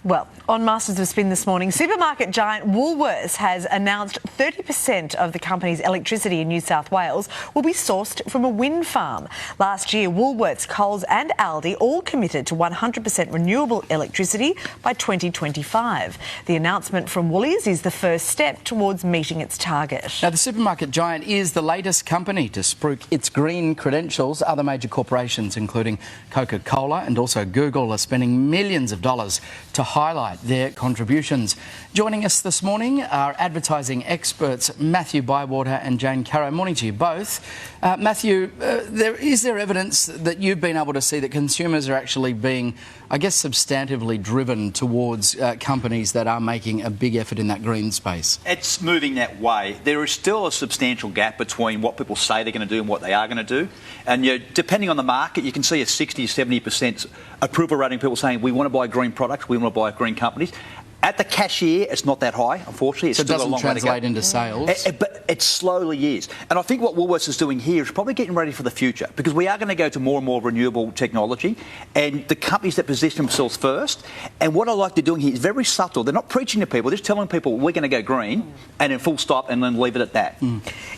Well, on Masters of Spin this morning, supermarket giant Woolworths has announced 30% of the company's electricity in New South Wales will be sourced from a wind farm. Last year, Woolworths, Coles and Aldi all committed to 100% renewable electricity by 2025. The announcement from Woolies is the first step towards meeting its target. Now, the supermarket giant is the latest company to spruik its green credentials. Other major corporations, including Coca-Cola and also Google, are spending millions of dollars to highlight their contributions. Joining us this morning are advertising experts Matthew Bywater and Jane Caro. Morning to you both. Matthew, is there evidence that you've been able to see that consumers are actually being, I guess, substantively driven towards companies that are making a big effort in that green space? It's moving that way. There is still a substantial gap between what people say they're going to do and what they are going to do. And depending on the market, you can see a 60 to 70% approval rating, people saying we want to buy green products, we want to buy green companies. At the cashier, it's not that high, unfortunately. It's so it still doesn't a long way to go. translate into sales? But it slowly is. And I think what Woolworths is doing here is probably getting ready for the future, because we are going to go to more and more renewable technology, and the companies that position themselves first. And what I like they're doing here is very subtle. They're not preaching to people. They're just telling people we're going to go green and then full stop and then leave it at that.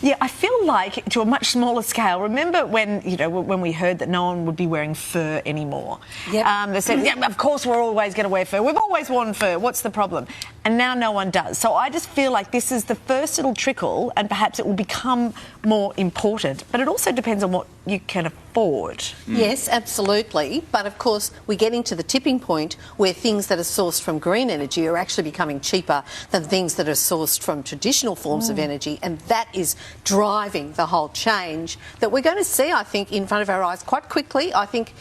Yeah, I feel like to a much smaller scale. Remember when we heard that no one would be wearing fur anymore? Yep. They said, yeah, of course we're always going to wear fur. We've always worn fur. What's the problem? And now no one does. So I just feel like this is the first little trickle, and perhaps it will become more important. But it also depends on what you can afford. Yes, absolutely. But of course, we're getting to the tipping point where things that are sourced from green energy are actually becoming cheaper than things that are sourced from traditional forms of energy. And that is driving the whole change that we're going to see, I think, in front of our eyes quite quickly. I think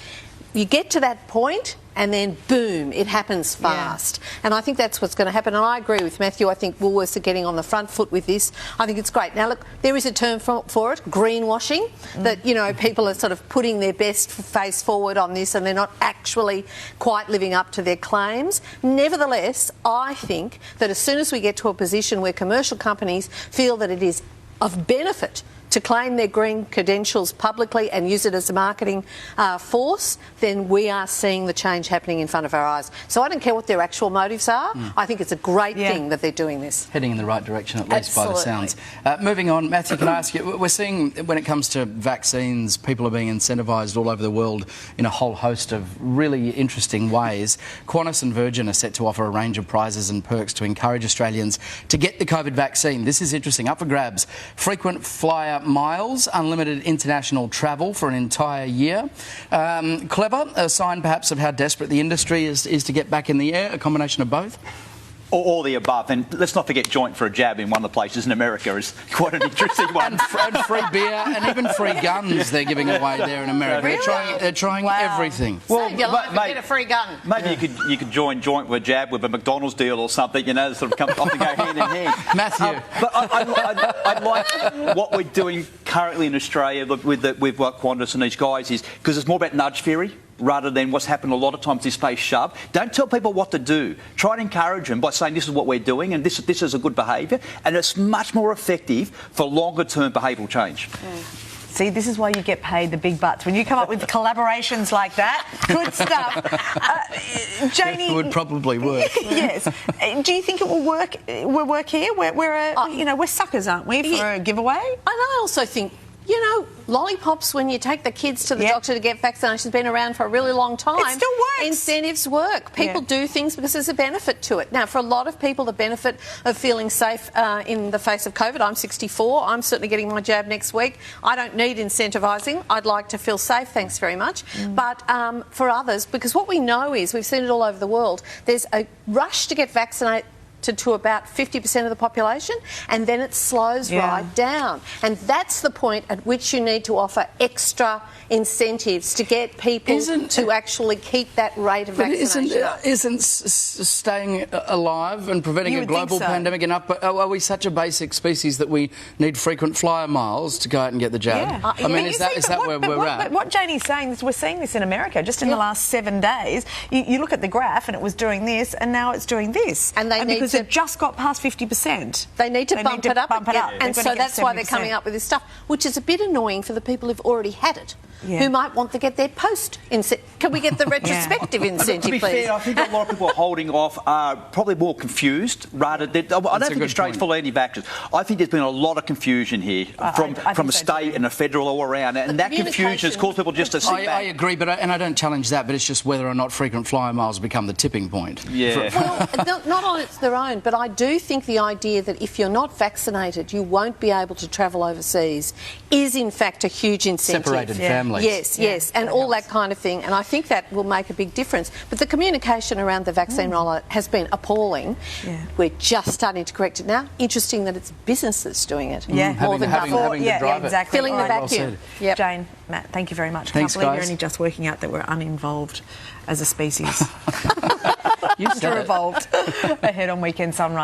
you get to that point and then, boom, it happens fast. Yeah. And I think that's what's going to happen. And I agree with Matthew. I think Woolworths are getting on the front foot with this. I think it's great. Now, look, there is a term for it, greenwashing, that, people are sort of putting their best face forward on this and they're not actually quite living up to their claims. Nevertheless, I think that as soon as we get to a position where commercial companies feel that it is of benefit to claim their green credentials publicly and use it as a marketing force, then we are seeing the change happening in front of our eyes. So I don't care what their actual motives are. I think it's a great thing that they're doing this. Heading in the right direction, at least by the sounds. Moving on, Matthew, can I ask you, we're seeing when it comes to vaccines, people are being incentivised all over the world in a whole host of really interesting ways. Qantas and Virgin are set to offer a range of prizes and perks to encourage Australians to get the COVID vaccine. This is interesting. Up for grabs. Frequent flyer miles, unlimited international travel for an entire year. Clever, a sign perhaps of how desperate the industry is to get back in the air, a combination of both? All the above. And let's not forget joint for a jab in one of the places in America is quite an interesting one. and free beer and even free guns they're giving away there in America. Really? They're trying everything. Well, save your life and get a free gun. Maybe you could join joint with a jab with a McDonald's deal or something, sort of come off and go hand in hand. Matthew. But I like what we're doing currently in Australia with Qantas and these guys is because it's more about nudge theory rather than what's happened a lot of times, this space shove. Don't tell people what to do. Try and encourage them by saying this is what we're doing and this is a good behaviour, and it's much more effective for longer-term behavioural change. See, this is why you get paid the big bucks. When you come up with collaborations like that, good stuff. Janie, it would probably work. Yes. Do you think it will work? We'll work here. We're suckers, aren't we, for a giveaway? And I also think, lollipops when you take the kids to the doctor to get vaccinations has been around for a really long time. It still works. Incentives work. People do things because there's a benefit to it. Now, for a lot of people, the benefit of feeling safe in the face of COVID, I'm 64, I'm certainly getting my jab next week. I don't need incentivising. I'd like to feel safe, thanks very much. But for others, because what we know is, we've seen it all over the world, there's a rush to get vaccinated to about 50% of the population, and then it slows right down. And that's the point at which you need to offer extra incentives to get people to actually keep that rate of vaccination up. Isn't staying alive and preventing a global pandemic enough? But are we such a basic species that we need frequent flyer miles to go out and get the jab? Yeah. I mean, is that where we're at? But what Janie's saying is we're seeing this in America just in the last 7 days. You look at the graph and it was doing this and now it's doing this. And they need because it just got past 50%. They need to bump it up again. And so that's why they're coming up with this stuff, which is a bit annoying for the people who've already had it. who might want to get their post incentive. Can we get the retrospective incentive, to be please? fair, I think a lot of people holding off are probably more confused rather than... I don't think Australia's full of anti-vaxxers. I think there's been a lot of confusion here from a state and a federal all around, and that confusion has caused people just to sit back. I agree, but I don't challenge that, but it's just whether or not frequent flyer miles become the tipping point. Yeah. Well, not on its own, but I do think the idea that if you're not vaccinated, you won't be able to travel overseas is, in fact, a huge incentive. Separated families. Yes, and all that kind of thing. And I think that will make a big difference. But the communication around the vaccine rollout has been appalling. Yeah. We're just starting to correct it now. Interesting that it's businesses doing it. Yeah, more than having to drive exactly. Filling the vacuum. Well Jane, Matt, thank you very much. Thanks, I can't believe guys. you're only just working out that we're uninvolved as a species. You said Evolved ahead on Weekend Sunrise.